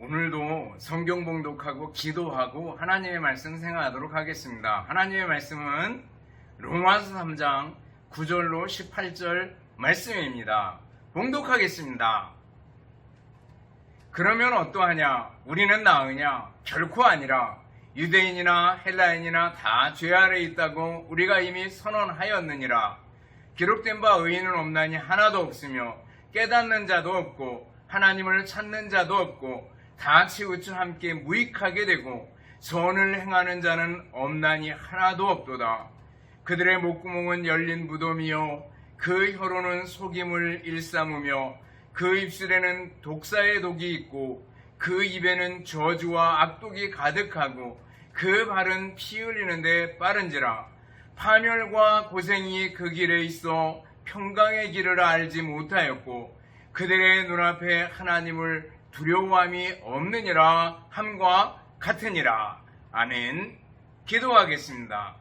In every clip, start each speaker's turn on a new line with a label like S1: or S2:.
S1: 오늘도 성경 봉독하고 기도하고 하나님의 말씀 생각하도록 하겠습니다. 하나님의 말씀은 로마서 3장 9절로 18절 말씀입니다. 봉독하겠습니다. 그러면 어떠하냐? 우리는 나으냐? 결코 아니라 유대인이나 헬라인이나 다 죄 아래 있다고 우리가 이미 선언하였느니라. 기록된 바 의인은 없나니 하나도 없으며 깨닫는 자도 없고 하나님을 찾는 자도 없고 다 치우쳐 함께 무익하게 되고 선을 행하는 자는 없나니 하나도 없도다. 그들의 목구멍은 열린 무덤이요 그 혀로는 속임을 일삼으며 그 입술에는 독사의 독이 있고 그 입에는 저주와 악독이 가득하고 그 발은 피 흘리는데 빠른지라. 파멸과 고생이 그 길에 있어 평강의 길을 알지 못하였고 그들의 눈앞에 하나님을 두려워함이 없느니라 함과 같으니라. 아멘. 기도하겠습니다.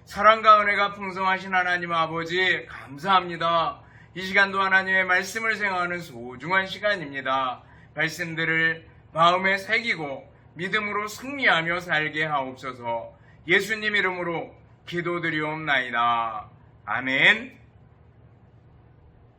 S1: 사랑과 은혜가 풍성하신 하나님 아버지 감사합니다. 이 시간도 하나님의 말씀을 생각하는 소중한 시간입니다. 말씀들을 마음에 새기고 믿음으로 승리하며 살게 하옵소서. 예수님 이름으로 기도드리옵나이다. 아멘.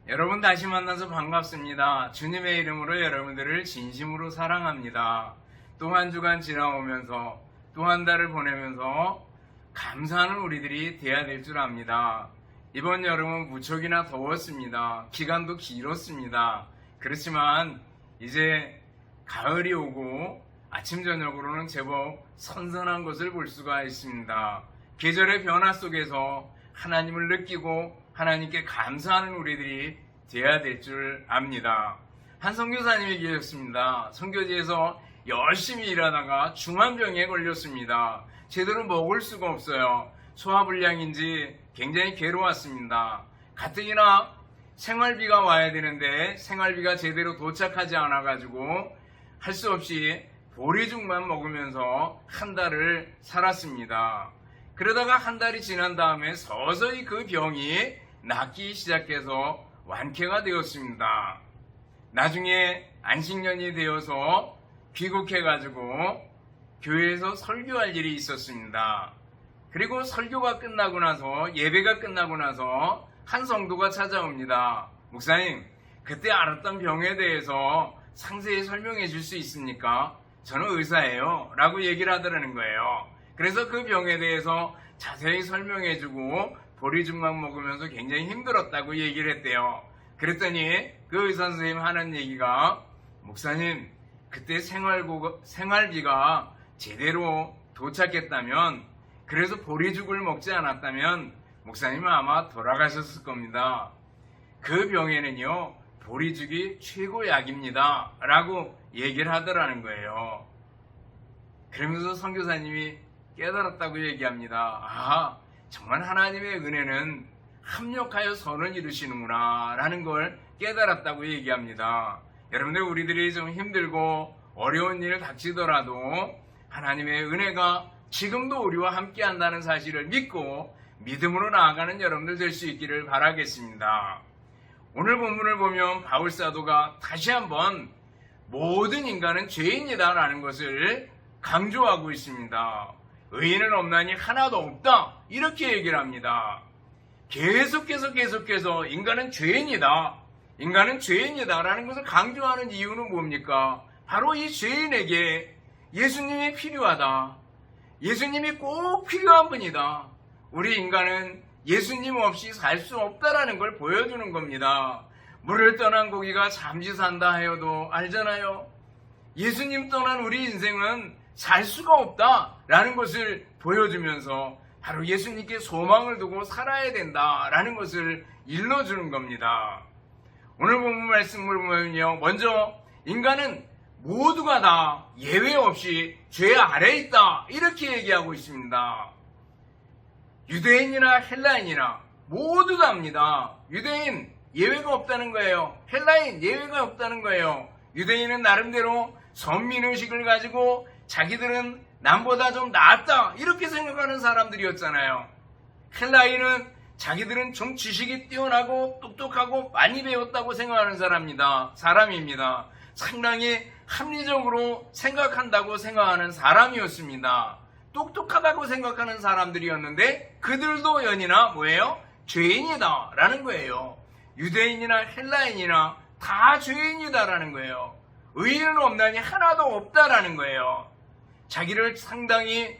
S1: 여러분 다시 만나서 반갑습니다. 주님의 이름으로 여러분들을 진심으로 사랑합니다. 또 한 주간 지나오면서 또 한 달을 보내면서 감사하는 우리들이 돼야 될 줄 압니다. 이번 여름은 무척이나 더웠습니다. 기간도 길었습니다. 그렇지만 이제 가을이 오고 아침 저녁으로는 제법 선선한 것을 볼 수가 있습니다. 계절의 변화 속에서 하나님을 느끼고 하나님께 감사하는 우리들이 돼야 될 줄 압니다. 한 선교사님이 계셨습니다. 선교지에서 열심히 일하다가 중환병에 걸렸습니다. 제대로 먹을 수가 없어요. 소화불량인지 굉장히 괴로웠습니다. 가뜩이나 생활비가 와야 되는데 생활비가 제대로 도착하지 않아가지고 할 수 없이 보리죽만 먹으면서 한 달을 살았습니다. 그러다가 한 달이 지난 다음에 서서히 그 병이 낫기 시작해서 완쾌가 되었습니다. 나중에 안식년이 되어서 귀국해가지고 교회에서 설교할 일이 있었습니다. 그리고 설교가 끝나고 나서 예배가 끝나고 나서 한 성도가 찾아옵니다. 목사님, 그때 앓았던 병에 대해서 상세히 설명해 줄 수 있습니까? 저는 의사예요 라고 얘기를 하더라는 거예요. 그래서 그 병에 대해서 자세히 설명해주고 보리죽만 먹으면서 굉장히 힘들었다고 얘기를 했대요. 그랬더니 그 의사 선생님 하는 얘기가 목사님 그때 생활비가 제대로 도착했다면 그래서 보리죽을 먹지 않았다면 목사님은 아마 돌아가셨을 겁니다. 그 병에는요 보리죽이 최고 약입니다 라고 얘기를 하더라는 거예요. 그러면서 선교사님이 깨달았다고 얘기합니다. 정말 하나님의 은혜는 합력하여 선을 이루시는구나 라는 걸 깨달았다고 얘기합니다. 여러분들 우리들이 좀 힘들고 어려운 일 닥치더라도 하나님의 은혜가 지금도 우리와 함께 한다는 사실을 믿고 믿음으로 나아가는 여러분들 될 수 있기를 바라겠습니다. 오늘 본문을 보면 바울사도가 다시 한번 모든 인간은 죄인이다 라는 것을 강조하고 있습니다. 의인은 없나니 하나도 없다 이렇게 얘기를 합니다. 계속해서 인간은 죄인이다 라는 것을 강조하는 이유는 뭡니까? 바로 이 죄인에게 예수님이 필요하다. 예수님이 꼭 필요한 분이다. 우리 인간은 예수님 없이 살 수 없다라는 걸 보여주는 겁니다. 물을 떠난 고기가 잠시 산다 하여도 알잖아요. 예수님 떠난 우리 인생은 살 수가 없다라는 것을 보여주면서 바로 예수님께 소망을 두고 살아야 된다라는 것을 일러주는 겁니다. 오늘 본문 말씀을 보면요. 먼저 인간은 모두가 다 예외 없이 죄 아래에 있다 이렇게 얘기하고 있습니다. 유대인이나 헬라인이나 모두 다입니다. 유대인 예외가 없다는 거예요. 헬라인 예외가 없다는 거예요. 유대인은 나름대로 선민의식을 가지고 자기들은 남보다 좀 낫다 이렇게 생각하는 사람들이었잖아요. 헬라인은 자기들은 좀 지식이 뛰어나고 똑똑하고 많이 배웠다고 생각하는 사람입니다. 상당히 합리적으로 생각한다고 생각하는 사람이었습니다. 똑똑하다고 생각하는 사람들이었는데 그들도 연이나 뭐예요? 죄인이다 라는 거예요. 유대인이나 헬라인이나 다 죄인이다라는 거예요. 의인은 없나니 하나도 없다라는 거예요. 자기를 상당히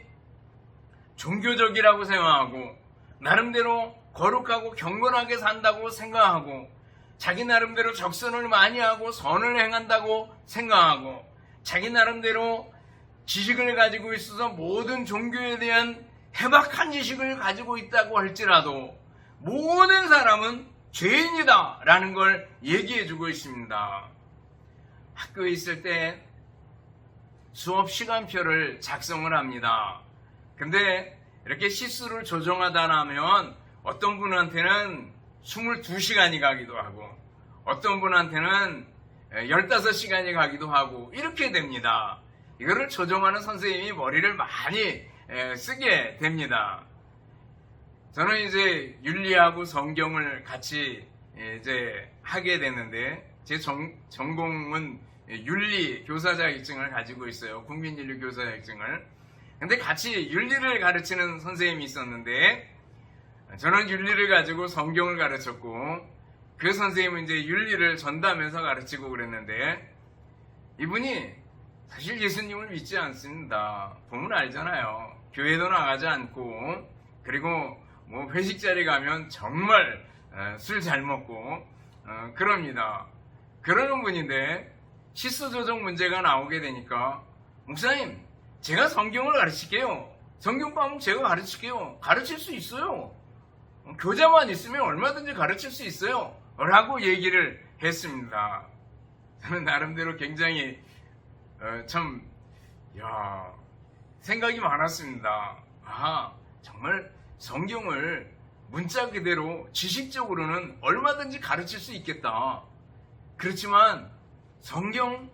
S1: 종교적이라고 생각하고 나름대로 거룩하고 경건하게 산다고 생각하고 자기 나름대로 적선을 많이 하고 선을 행한다고 생각하고 자기 나름대로 지식을 가지고 있어서 모든 종교에 대한 해박한 지식을 가지고 있다고 할지라도 모든 사람은 죄인이다 라는 걸 얘기해 주고 있습니다. 학교에 있을 때 수업 시간표를 작성을 합니다. 근데 이렇게 시수를 조정하다 나면 어떤 분한테는 22시간이 가기도 하고 어떤 분한테는 15시간이 가기도 하고 이렇게 됩니다. 이거를 조정하는 선생님이 머리를 많이 쓰게 됩니다. 저는 이제 윤리하고 성경을 같이 이제 하게 됐는데 제 전공은 윤리 교사 자격증을 가지고 있어요. 국민윤리 교사 자격증을. 근데 같이 윤리를 가르치는 선생님이 있었는데 저는 윤리를 가지고 성경을 가르쳤고 그 선생님은 이제 윤리를 전담해서 가르치고 그랬는데 이분이 사실 예수님을 믿지 않습니다. 보면 알잖아요. 교회도 나가지 않고 그리고 뭐 회식 자리 가면 정말 술 잘 먹고 그럽니다. 그러는 분인데 시수 조정 문제가 나오게 되니까 목사님 제가 성경을 가르칠게요. 성경 과목 제가 가르칠게요. 가르칠 수 있어요. 교재만 있으면 얼마든지 가르칠 수 있어요. 라고 얘기를 했습니다. 저는 나름대로 굉장히 생각이 많았습니다. 정말 성경을 문자 그대로 지식적으로는 얼마든지 가르칠 수 있겠다. 그렇지만 성경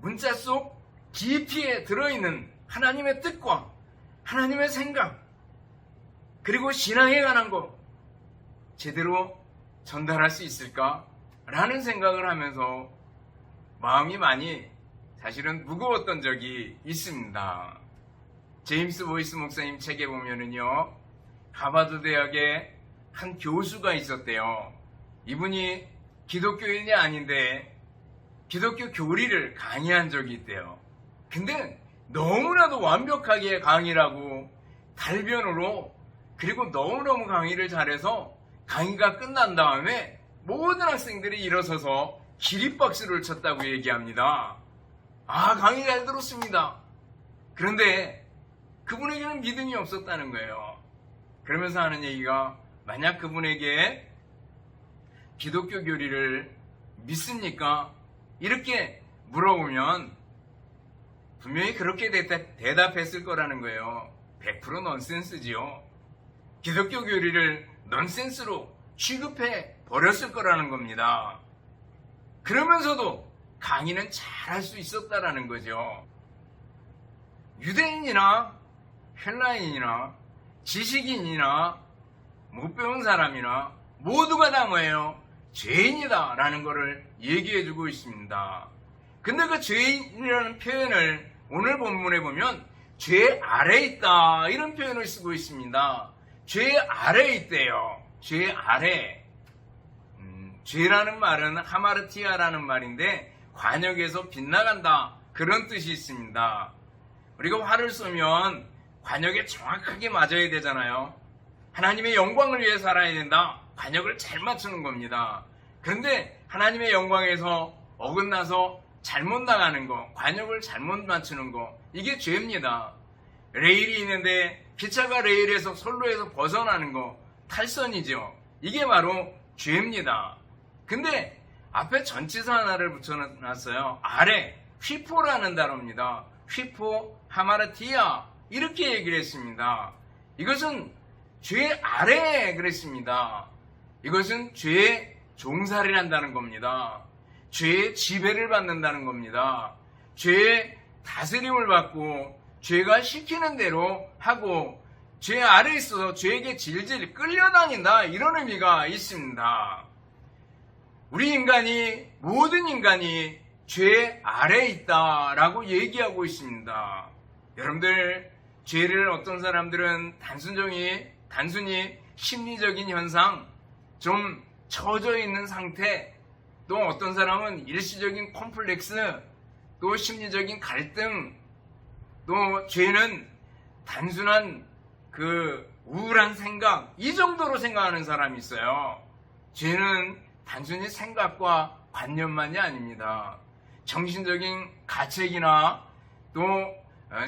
S1: 문자 속 깊이에 들어있는 하나님의 뜻과 하나님의 생각 그리고 신앙에 관한 것 제대로 전달할 수 있을까? 라는 생각을 하면서 마음이 많이 사실은 무거웠던 적이 있습니다. 제임스 보이스 목사님 책에 보면은요, 하버드 대학에 한 교수가 있었대요. 이분이 기독교인이 아닌데 기독교 교리를 강의한 적이 있대요. 근데 너무나도 완벽하게 강의를 하고 달변으로 그리고 너무너무 강의를 잘해서 강의가 끝난 다음에 모든 학생들이 일어서서 기립박수를 쳤다고 얘기합니다. 강의 잘 들었습니다. 그런데 그분에게는 믿음이 없었다는 거예요. 그러면서 하는 얘기가 만약 그분에게 기독교 교리를 믿습니까? 이렇게 물어보면 분명히 그렇게 대답했을 거라는 거예요. 100% 넌센스지요. 기독교 교리를 넌센스로 취급해 버렸을 거라는 겁니다. 그러면서도 강의는 잘 할 수 있었다라는 거죠. 유대인이나 헬라인이나 지식인이나 못 배운 사람이나 모두가 다 뭐예요? 죄인이다 라는 것을 얘기해 주고 있습니다. 근데 그 죄인이라는 표현을 오늘 본문에 보면 죄 아래에 있다 이런 표현을 쓰고 있습니다. 죄 아래에 있대요. 죄 아래. 죄라는 말은 하마르티아라는 말인데 관역에서 빗나간다 그런 뜻이 있습니다. 우리가 활을 쏘면 관역에 정확하게 맞아야 되잖아요. 하나님의 영광을 위해 살아야 된다. 관역을 잘 맞추는 겁니다. 그런데 하나님의 영광에서 어긋나서 잘못 나가는 거, 관역을 잘못 맞추는 거, 이게 죄입니다. 레일이 있는데 기차가 레일에서 선로에서 벗어나는 거, 탈선이죠. 이게 바로 죄입니다. 근데 앞에 전치사 하나를 붙여놨어요. 아래, 휘포라는 단어입니다. 휘포, 하마르티아 이렇게 얘기를 했습니다. 이것은 죄 아래에 그랬습니다. 이것은 죄의 종살이를 한다는 겁니다. 죄의 지배를 받는다는 겁니다. 죄의 다스림을 받고 죄가 시키는 대로 하고 죄 아래에 있어서 죄에게 질질 끌려다닌다 이런 의미가 있습니다. 우리 인간이 모든 인간이 죄 아래에 있다라고 얘기하고 있습니다. 여러분들, 죄를 어떤 사람들은 단순히 심리적인 현상, 좀 처져 있는 상태, 또 어떤 사람은 일시적인 콤플렉스, 또 심리적인 갈등, 또 죄는 단순한 그 우울한 생각, 이 정도로 생각하는 사람이 있어요. 죄는 단순히 생각과 관념만이 아닙니다. 정신적인 가책이나 또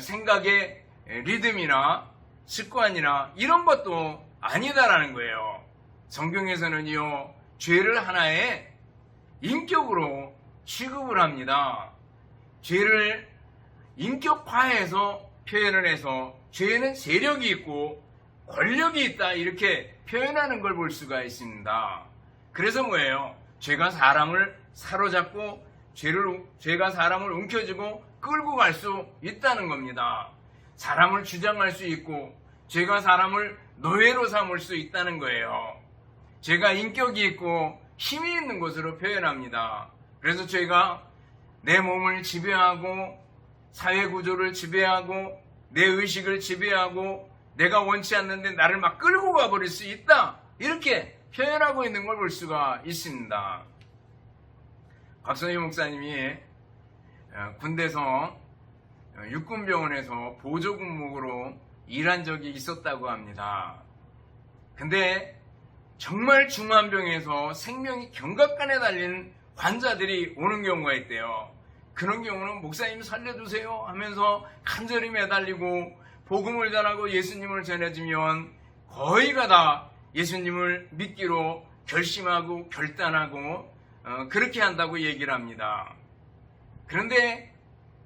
S1: 생각의 리듬이나 습관이나 이런 것도 아니다라는 거예요. 성경에서는요, 죄를 하나의 인격으로 취급을 합니다. 죄를 인격화해서 표현을 해서 죄에는 세력이 있고 권력이 있다, 이렇게 표현하는 걸 볼 수가 있습니다. 그래서 뭐예요? 죄가 사람을 사로잡고 죄가 사람을 움켜쥐고 끌고 갈 수 있다는 겁니다. 사람을 주장할 수 있고 죄가 사람을 노예로 삼을 수 있다는 거예요. 죄가 인격이 있고 힘이 있는 것으로 표현합니다. 그래서 죄가 내 몸을 지배하고 사회 구조를 지배하고 내 의식을 지배하고 내가 원치 않는데 나를 막 끌고 가버릴 수 있다, 이렇게 표현하고 있는 걸 볼 수가 있습니다. 곽선희 목사님이 군대에서 육군병원에서 보조군목으로 일한 적이 있었다고 합니다. 근데 정말 중한 병에서 생명이 경각간에 달린 환자들이 오는 경우가 있대요. 그런 경우는 목사님 살려주세요 하면서 간절히 매달리고 복음을 전하고 예수님을 전해주면 거의가 다 예수님을 믿기로 결심하고 결단하고 그렇게 한다고 얘기를 합니다. 그런데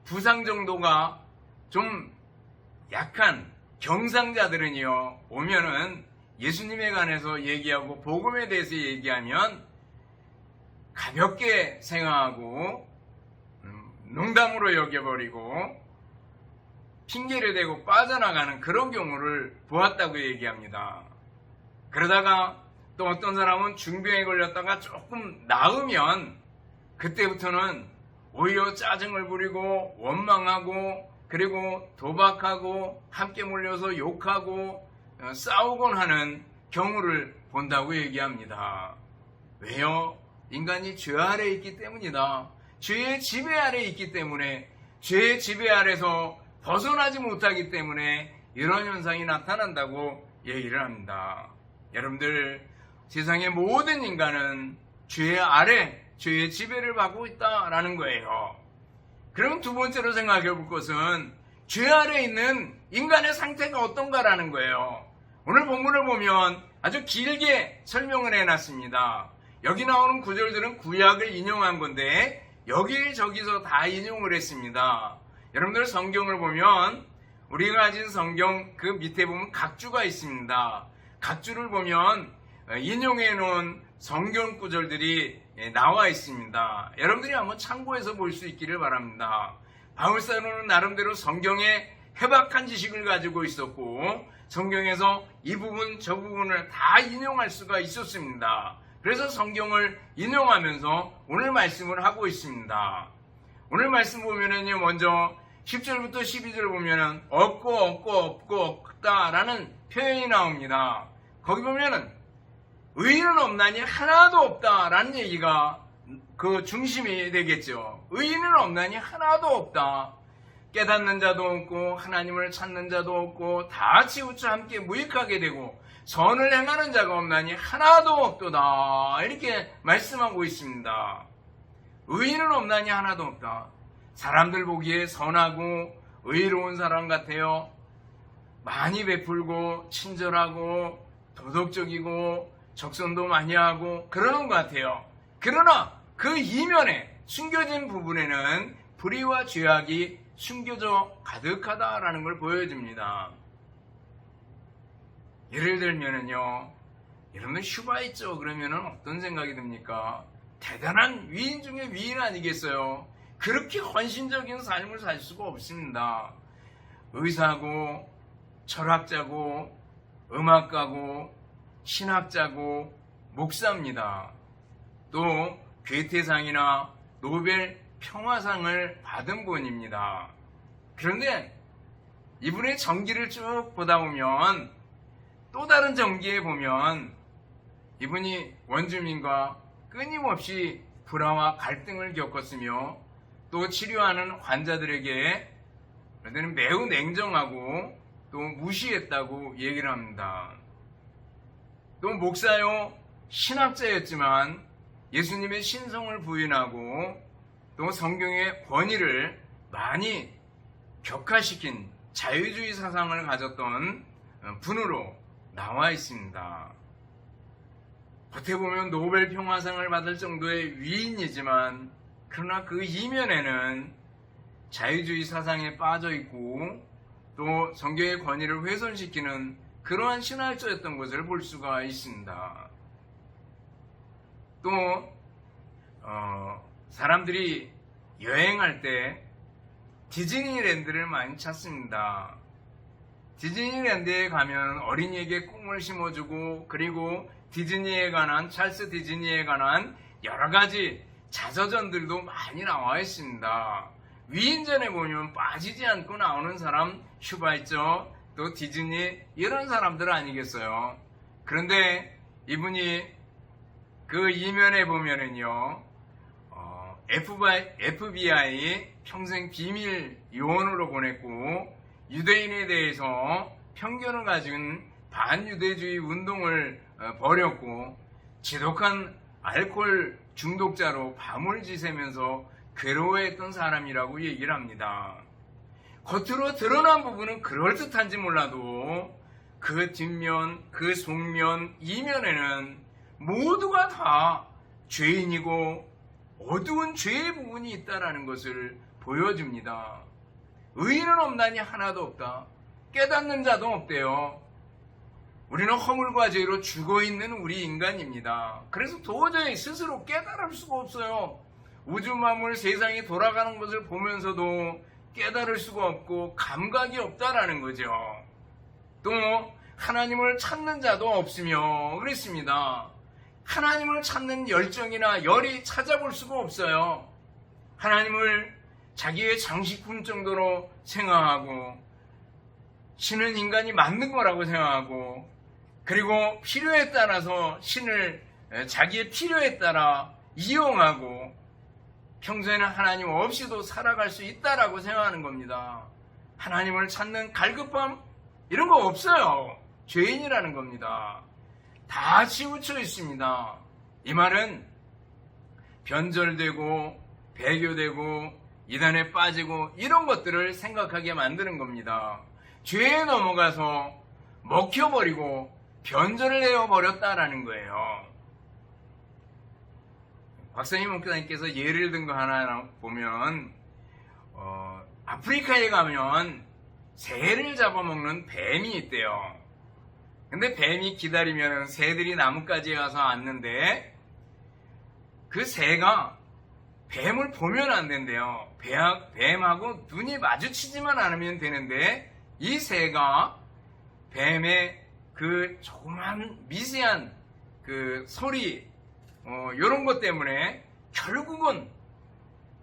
S1: 부상 정도가 좀 약한 경상자들은요, 오면은 예수님에 관해서 얘기하고 복음에 대해서 얘기하면 가볍게 생각하고 농담으로 여겨버리고 핑계를 대고 빠져나가는 그런 경우를 보았다고 얘기합니다. 그러다가 또 어떤 사람은 중병에 걸렸다가 조금 나으면 그때부터는 오히려 짜증을 부리고 원망하고 그리고 도박하고 함께 몰려서 욕하고 싸우곤 하는 경우를 본다고 얘기합니다. 왜요? 인간이 죄 아래에 있기 때문이다. 죄의 지배 아래에 있기 때문에, 죄의 지배 아래서 벗어나지 못하기 때문에 이런 현상이 나타난다고 얘기를 합니다. 여러분들, 세상의 모든 인간은 죄 아래, 죄의 지배를 받고 있다라는 거예요. 그럼 두 번째로 생각해 볼 것은 죄 아래에 있는 인간의 상태가 어떤가라는 거예요. 오늘 본문을 보면 아주 길게 설명을 해놨습니다. 여기 나오는 구절들은 구약을 인용한 건데 여기저기서 다 인용을 했습니다. 여러분들 성경을 보면 우리가 가진 성경 그 밑에 보면 각주가 있습니다. 각주를 보면 인용해 놓은 성경 구절들이 나와 있습니다. 여러분들이 한번 참고해서 볼 수 있기를 바랍니다. 바울사도는 나름대로 성경에 해박한 지식을 가지고 있었고 성경에서 이 부분 저 부분을 다 인용할 수가 있었습니다. 그래서 성경을 인용하면서 오늘 말씀을 하고 있습니다. 오늘 말씀 보면은요, 먼저 10절부터 12절 보면은 없다라는 표현이 나옵니다. 거기 보면은 의인은 없나니 하나도 없다라는 얘기가 그 중심이 되겠죠. 의인은 없나니 하나도 없다. 깨닫는 자도 없고 하나님을 찾는 자도 없고 다 치우쳐 함께 무익하게 되고 선을 행하는 자가 없나니 하나도 없도다. 이렇게 말씀하고 있습니다. 의인은 없나니 하나도 없다. 사람들 보기에 선하고 의로운 사람 같아요. 많이 베풀고 친절하고 도덕적이고 적선도 많이 하고 그러는 것 같아요. 그러나 그 이면에 숨겨진 부분에는 불의와 죄악이 숨겨져 가득하다라는 걸 보여줍니다. 예를 들면은요, 여러분 슈바 있죠? 그러면은 어떤 생각이 듭니까? 대단한 위인 중에 위인 아니겠어요? 그렇게 헌신적인 삶을 살 수가 없습니다. 의사고 철학자고 음악가고 신학자고 목사입니다. 또 괴테상이나 노벨 평화상을 받은 분입니다. 그런데 이분의 전기를 쭉 보다 보면 또 다른 전기에 보면 이분이 원주민과 끊임없이 불화와 갈등을 겪었으며 또 치료하는 환자들에게 그때는 매우 냉정하고 또 무시했다고 얘기를 합니다. 또 목사요 신학자였지만 예수님의 신성을 부인하고 또 성경의 권위를 많이 격화시킨 자유주의 사상을 가졌던 분으로 나와 있습니다. 겉에 보면 노벨 평화상을 받을 정도의 위인이지만 그러나 그 이면에는 자유주의 사상에 빠져 있고 또 성경의 권위를 훼손시키는 그러한 신학자였던 것을 볼 수가 있습니다. 또 사람들이 여행할 때 디즈니랜드를 많이 찾습니다. 디즈니랜드에 가면 어린이에게 꿈을 심어주고 그리고 찰스 디즈니에 관한 여러 가지 자서전들도 많이 나와 있습니다. 위인전에 보면 빠지지 않고 나오는 사람 슈바이처 또 디즈니 이런 사람들 아니겠어요. 그런데 이분이 그 이면에 보면은요 FBI 평생 비밀 요원으로 보냈고 유대인에 대해서 편견을 가진 반유대주의 운동을 벌였고 지독한 알코올 중독자로 밤을 지새면서 괴로워했던 사람이라고 얘기를 합니다. 겉으로 드러난 부분은 그럴듯한지 몰라도 그 뒷면, 그 속면, 이면에는 모두가 다 죄인이고 어두운 죄의 부분이 있다는 것을 보여줍니다. 의인은 없나니 하나도 없다. 깨닫는 자도 없대요. 우리는 허물과 죄로 죽어있는 우리 인간입니다. 그래서 도저히 스스로 깨달을 수가 없어요. 우주 만물 세상이 돌아가는 것을 보면서도 깨달을 수가 없고 감각이 없다라는 거죠. 또 하나님을 찾는 자도 없으며 그랬습니다. 하나님을 찾는 열정이나 열이 찾아볼 수가 없어요. 하나님을 자기의 장식품 정도로 생각하고 신은 인간이 만든 거라고 생각하고 그리고 필요에 따라서 신을 자기의 필요에 따라 이용하고 평소에는 하나님 없이도 살아갈 수 있다라고 생각하는 겁니다. 하나님을 찾는 갈급함 이런 거 없어요. 죄인이라는 겁니다. 다 치우쳐 있습니다. 이 말은 변절되고 배교되고 이단에 빠지고 이런 것들을 생각하게 만드는 겁니다. 죄에 넘어가서 먹혀버리고 변절을 해버렸다라는 거예요. 박사님 목사님께서 예를 든 거 하나 보면 아프리카에 가면 새를 잡아먹는 뱀이 있대요. 근데 뱀이 기다리면 새들이 나뭇가지에 가서 앉는데 그 새가 뱀을 보면 안 된대요. 뱀하고 눈이 마주치지만 않으면 되는데 이 새가 뱀의 그 조그만 미세한 그 소리 이런 것 때문에 결국은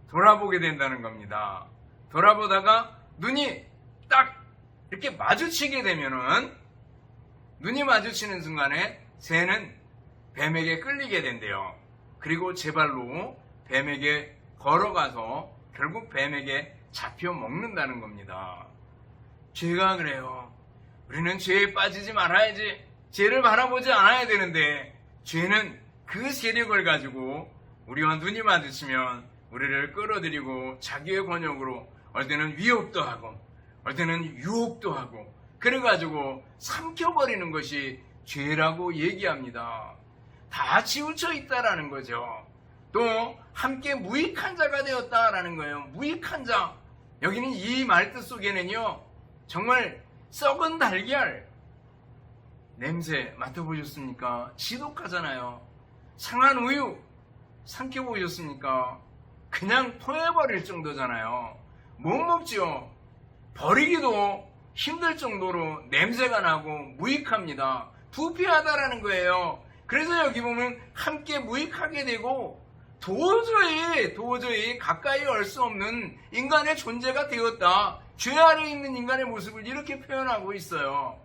S1: 돌아보게 된다는 겁니다. 돌아보다가 눈이 딱 이렇게 마주치게 되면은 눈이 마주치는 순간에 새는 뱀에게 끌리게 된대요. 그리고 제 발로 뱀에게 걸어가서 결국 뱀에게 잡혀 먹는다는 겁니다. 죄가 그래요. 우리는 죄에 빠지지 말아야지. 죄를 바라보지 않아야 되는데 죄는 그 세력을 가지고 우리와 눈이 마주치면 우리를 끌어들이고 자기의 권역으로 어떨 때는 위협도 하고 어떨 때는 유혹도 하고 그래가지고 삼켜버리는 것이 죄라고 얘기합니다. 다 치우쳐 있다라는 거죠. 또 함께 무익한 자가 되었다라는 거예요. 무익한 자. 여기는 이 말뜻 속에는요. 정말 썩은 달걀 냄새 맡아보셨습니까? 지독하잖아요. 상한 우유 삼켜보셨습니까? 그냥 토해버릴 정도잖아요. 못 먹죠. 버리기도 힘들 정도로 냄새가 나고 무익합니다. 부패하다라는 거예요. 그래서 여기 보면 함께 무익하게 되고 도저히 가까이 올 수 없는 인간의 존재가 되었다. 죄 아래 있는 인간의 모습을 이렇게 표현하고 있어요.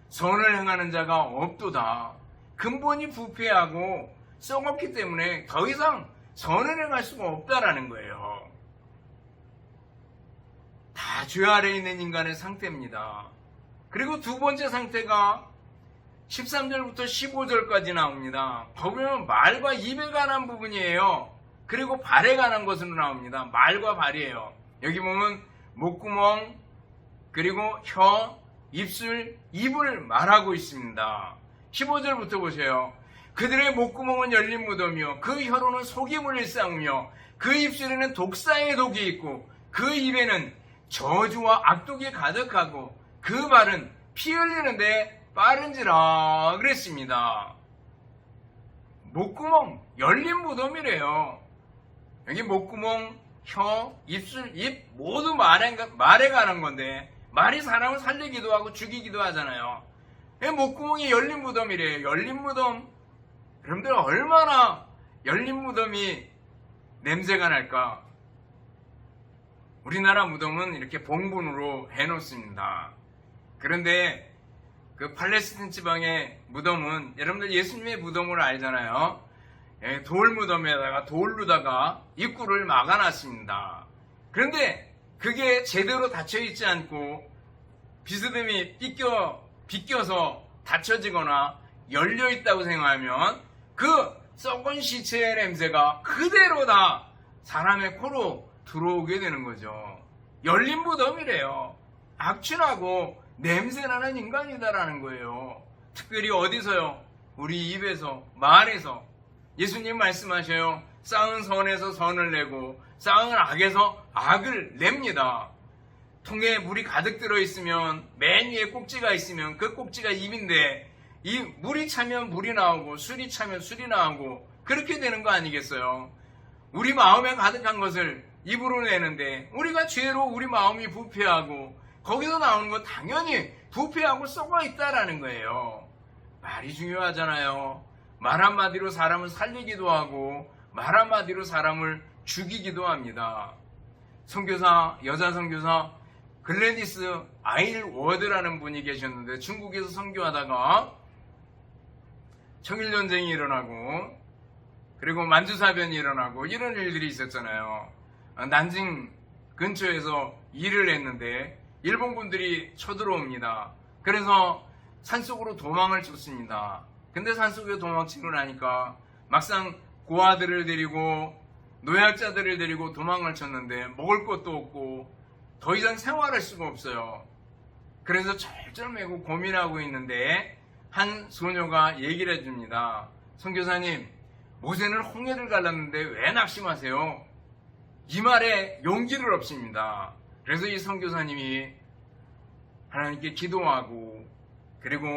S1: 선을 행하는 자가 없도다. 근본이 부패하고 썩었기 때문에 더 이상 선을 행할 수가 없다라는 거예요. 다 죄 아래 있는 인간의 상태입니다. 그리고 두 번째 상태가 13절부터 15절까지 나옵니다. 거기는 말과 입에 관한 부분이에요. 그리고 발에 관한 것으로 나옵니다. 말과 발이에요. 여기 보면 목구멍, 그리고 혀, 입술, 입을 말하고 있습니다. 15절부터 보세요. 그들의 목구멍은 열린 무덤이요 그 혀로는 속임을 일삼으며 그 입술에는 독사의 독이 있고 그 입에는 저주와 악독이 가득하고 그 발은 피 흘리는데 빠른지라 그랬습니다. 목구멍 열린 무덤이래요. 여기 목구멍, 혀, 입술, 입 모두 말에 관한 건데 말이 사람을 살리기도 하고 죽이기도 하잖아요. 목구멍이 열린 무덤이래요. 열린 무덤. 여러분들 얼마나 열린 무덤이 냄새가 날까? 우리나라 무덤은 이렇게 봉분으로 해놓습니다. 그런데 그 팔레스틴 지방의 무덤은 여러분들 예수님의 무덤을 알잖아요. 돌 무덤에다가 돌로다가 입구를 막아놨습니다. 그런데 그게 제대로 닫혀있지 않고 비스듬히 비껴서 닫혀지거나 열려있다고 생각하면 그 썩은 시체의 냄새가 그대로 다 사람의 코로 들어오게 되는 거죠. 열린 무덤이래요. 악취나고 냄새나는 인간이다라는 거예요. 특별히 어디서요? 우리 입에서, 말에서. 예수님 말씀하셔요. 쌍은 선에서 선을 내고 쌍은 악에서 악을 냅니다. 통에 물이 가득 들어있으면 맨 위에 꼭지가 있으면 그 꼭지가 입인데 이 물이 차면 물이 나오고 술이 차면 술이 나오고 그렇게 되는 거 아니겠어요? 우리 마음에 가득한 것을 입으로 내는데 우리가 죄로 우리 마음이 부패하고 거기서 나오는 건 당연히 부패하고 썩어 있다라는 거예요. 말이 중요하잖아요. 말 한마디로 사람을 살리기도 하고 말 한마디로 사람을 죽이기도 합니다. 선교사, 여자 선교사 글래디스 아일워드라는 분이 계셨는데 중국에서 선교하다가 청일전쟁이 일어나고 그리고 만주사변이 일어나고 이런 일들이 있었잖아요. 난징 근처에서 일을 했는데 일본군들이 쳐들어옵니다. 그래서 산속으로 도망을 쳤습니다. 근데 산속에 도망치고 나니까 막상 고아들을 데리고 노약자들을 데리고 도망을 쳤는데 먹을 것도 없고 더 이상 생활할 수가 없어요. 그래서 절절매고 고민하고 있는데 한 소녀가 얘기를 해줍니다. 선교사님, 모세는 홍해를 갈랐는데 왜 낙심하세요? 이 말에 용기를 얻습니다. 그래서 이 선교사님이 하나님께 기도하고 그리고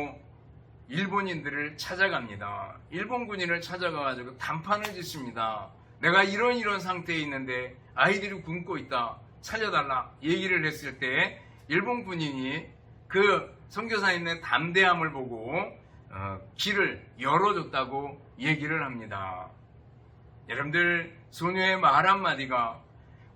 S1: 일본인들을 찾아갑니다. 일본 군인을 찾아가가지고 단판을 짓습니다. 내가 이런 상태에 있는데 아이들이 굶고 있다. 살려달라. 얘기를 했을 때 일본 군인이 그 선교사님의 담대함을 보고 길을 열어줬다고 얘기를 합니다. 여러분들 소녀의 말 한마디가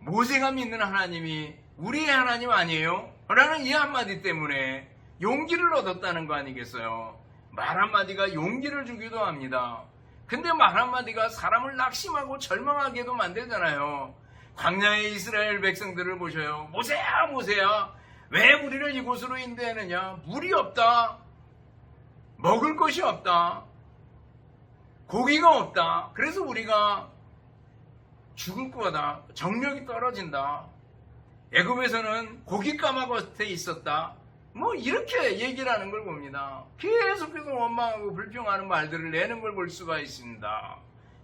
S1: 모세가 믿는 하나님이 우리의 하나님 아니에요? 라는 이 한마디 때문에 용기를 얻었다는 거 아니겠어요? 말 한마디가 용기를 주기도 합니다. 근데 말 한마디가 사람을 낙심하고 절망하게도 만들잖아요. 광야의 이스라엘 백성들을 보셔요. 모세야 모세야 왜 우리를 이곳으로 인도하느냐? 물이 없다. 먹을 것이 없다. 고기가 없다. 그래서 우리가 죽을 거다. 정력이 떨어진다. 애굽에서는 고깃가마 겉에 있었다. 뭐 이렇게 얘기를 하는 걸 봅니다. 계속해서 원망하고 불평하는 말들을 내는 걸 볼 수가 있습니다.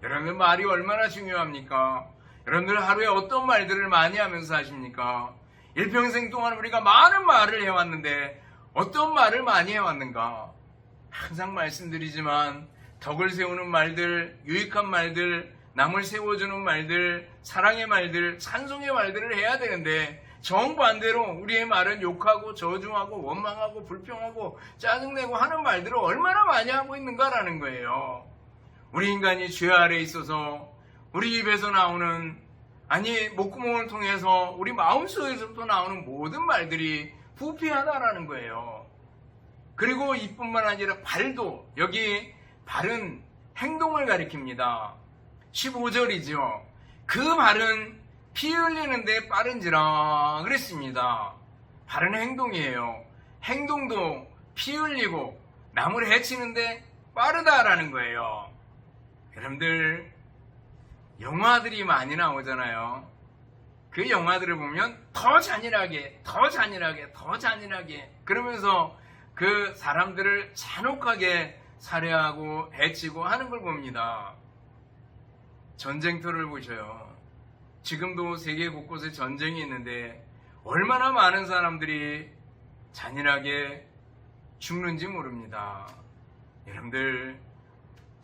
S1: 여러분들 말이 얼마나 중요합니까? 여러분들 하루에 어떤 말들을 많이 하면서 사십니까? 일평생 동안 우리가 많은 말을 해왔는데 어떤 말을 많이 해왔는가? 항상 말씀드리지만 덕을 세우는 말들, 유익한 말들, 남을 세워주는 말들, 사랑의 말들, 찬송의 말들을 해야 되는데 정반대로 우리의 말은 욕하고 저주하고 원망하고 불평하고 짜증내고 하는 말들을 얼마나 많이 하고 있는가라는 거예요. 우리 인간이 죄 아래에 있어서 우리 입에서 나오는, 아니 목구멍을 통해서 우리 마음속에서부터 나오는 모든 말들이 부패하다라는 거예요. 그리고 이뿐만 아니라 발도, 여기 발은 행동을 가리킵니다. 15절이죠. 그 발은 피 흘리는데 빠른지라 그랬습니다. 발은 행동이에요. 행동도 피 흘리고 남을 해치는데 빠르다라는 거예요. 여러분들, 영화들이 많이 나오잖아요. 그 영화들을 보면 더 잔인하게 그러면서 그 사람들을 잔혹하게 살해하고 해치고 하는 걸 봅니다. 전쟁터를 보셔요. 지금도 세계 곳곳에 전쟁이 있는데 얼마나 많은 사람들이 잔인하게 죽는지 모릅니다. 여러분들,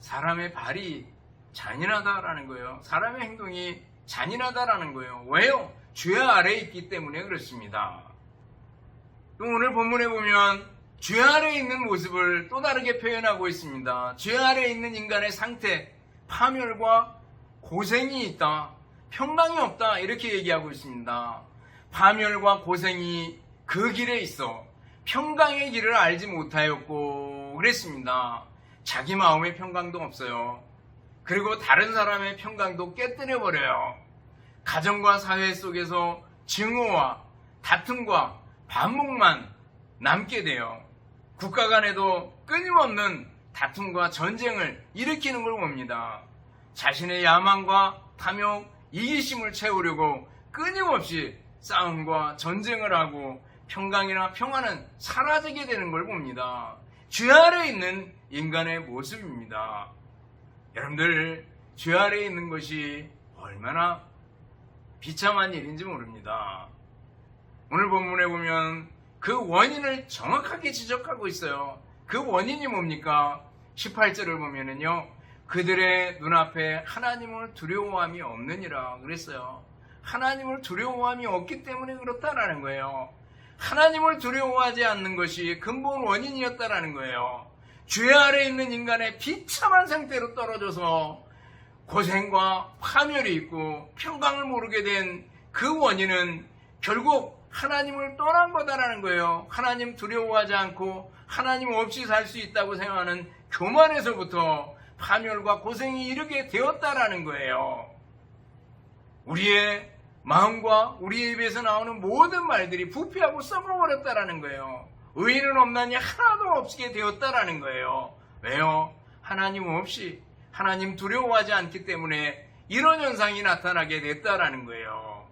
S1: 사람의 발이 잔인하다라는 거예요. 사람의 행동이 잔인하다라는 거예요. 왜요? 죄 아래에 있기 때문에 그렇습니다. 또 오늘 본문에 보면 죄 아래에 있는 모습을 또 다르게 표현하고 있습니다. 죄 아래에 있는 인간의 상태, 파멸과 고생이 있다, 평강이 없다, 이렇게 얘기하고 있습니다. 파멸과 고생이 그 길에 있어 평강의 길을 알지 못하였고 그랬습니다. 자기 마음의 평강도 없어요. 그리고 다른 사람의 평강도 깨뜨려버려요. 가정과 사회 속에서 증오와 다툼과 반목만 남게 돼요. 국가 간에도 끊임없는 다툼과 전쟁을 일으키는 걸 봅니다. 자신의 야망과 탐욕, 이기심을 채우려고 끊임없이 싸움과 전쟁을 하고 평강이나 평화는 사라지게 되는 걸 봅니다. 죄 아래에 있는 인간의 모습입니다. 여러분들, 죄 아래에 있는 것이 얼마나 비참한 일인지 모릅니다. 오늘 본문에 보면 그 원인을 정확하게 지적하고 있어요. 그 원인이 뭡니까? 18절을 보면은요, 그들의 눈앞에 하나님을 두려워함이 없느니라 그랬어요. 하나님을 두려워함이 없기 때문에 그렇다라는 거예요. 하나님을 두려워하지 않는 것이 근본 원인이었다라는 거예요. 죄 아래에 있는 인간의 비참한 상태로 떨어져서 고생과 파멸이 있고 평강을 모르게 된 그 원인은 결국 하나님을 떠난 거다라는 거예요. 하나님 두려워하지 않고 하나님 없이 살 수 있다고 생각하는 교만에서부터 파멸과 고생이 이르게 되었다라는 거예요. 우리의 마음과 우리의 입에서 나오는 모든 말들이 부패하고 썩어버렸다라는 거예요. 의인은 없나니 하나도 없게 되었다라는 거예요. 왜요? 하나님 없이, 하나님 두려워하지 않기 때문에 이런 현상이 나타나게 됐다라는 거예요.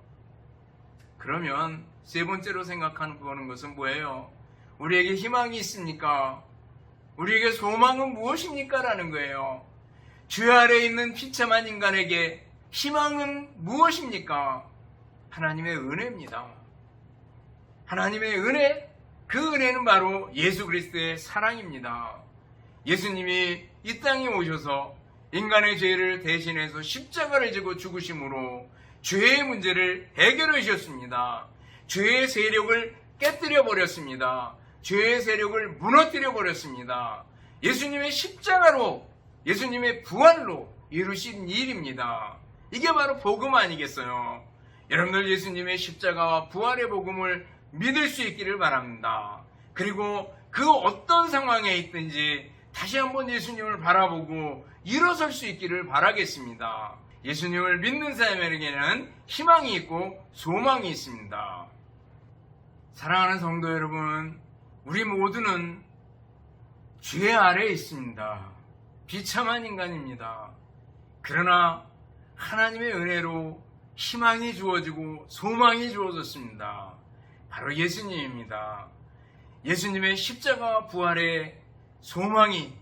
S1: 그러면 세 번째로 생각하는 것은 뭐예요? 우리에게 희망이 있습니까? 우리에게 소망은 무엇입니까? 라는 거예요. 죄 아래에 있는 비참한 인간에게 희망은 무엇입니까? 하나님의 은혜입니다. 하나님의 은혜, 그 은혜는 바로 예수 그리스도의 사랑입니다. 예수님이 이 땅에 오셔서 인간의 죄를 대신해서 십자가를 지고 죽으심으로 죄의 문제를 해결해 주셨습니다. 죄의 세력을 깨뜨려 버렸습니다. 죄의 세력을 무너뜨려 버렸습니다. 예수님의 십자가로, 예수님의 부활로 이루신 일입니다. 이게 바로 복음 아니겠어요? 여러분들, 예수님의 십자가와 부활의 복음을 믿을 수 있기를 바랍니다. 그리고 그 어떤 상황에 있든지 다시 한번 예수님을 바라보고 일어설 수 있기를 바라겠습니다. 예수님을 믿는 사람에게는 희망이 있고 소망이 있습니다. 사랑하는 성도 여러분, 우리 모두는 죄 아래에 있습니다. 비참한 인간입니다. 그러나 하나님의 은혜로 희망이 주어지고 소망이 주어졌습니다. 바로 예수님입니다. 예수님의 십자가와 부활의 소망이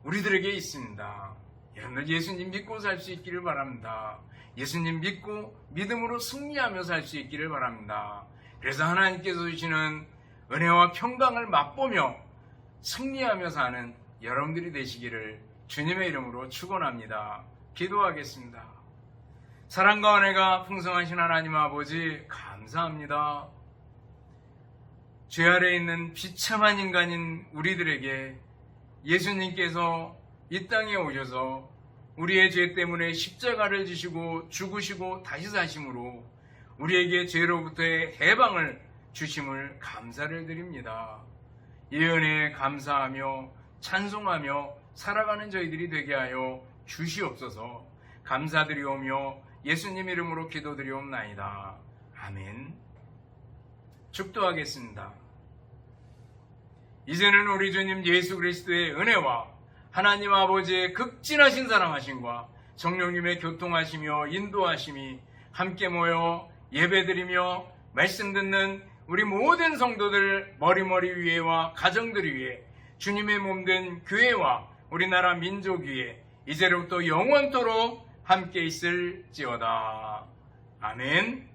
S1: 우리들에게 있습니다. 여러분들, 예수님 믿고 살 수 있기를 바랍니다. 예수님 믿고 믿음으로 승리하며 살 수 있기를 바랍니다. 그래서 하나님께서 주시는 은혜와 평강을 맛보며 승리하며 사는 여러분들이 되시기를 주님의 이름으로 축원합니다. 기도하겠습니다. 사랑과 은혜가 풍성하신 하나님 아버지, 감사합니다. 죄 아래에 있는 비참한 인간인 우리들에게 예수님께서 이 땅에 오셔서 우리의 죄 때문에 십자가를 지시고 죽으시고 다시 사심으로 우리에게 죄로부터의 해방을 주심을 감사를 드립니다. 이 은혜에 감사하며 찬송하며 살아가는 저희들이 되게 하여 주시옵소서. 감사드리오며 예수님 이름으로 기도드리옵나이다. 아멘. 축도하겠습니다. 이제는 우리 주님 예수 그리스도의 은혜와 하나님 아버지의 극진하신 사랑하심과 성령님의 교통하시며 인도하심이 함께 모여 예배드리며 말씀 듣는 우리 모든 성도들 머리머리 위에와 가정들 위에 주님의 몸된 교회와 우리나라 민족 위에 이제로부터 영원토록 함께 있을지어다. 아멘.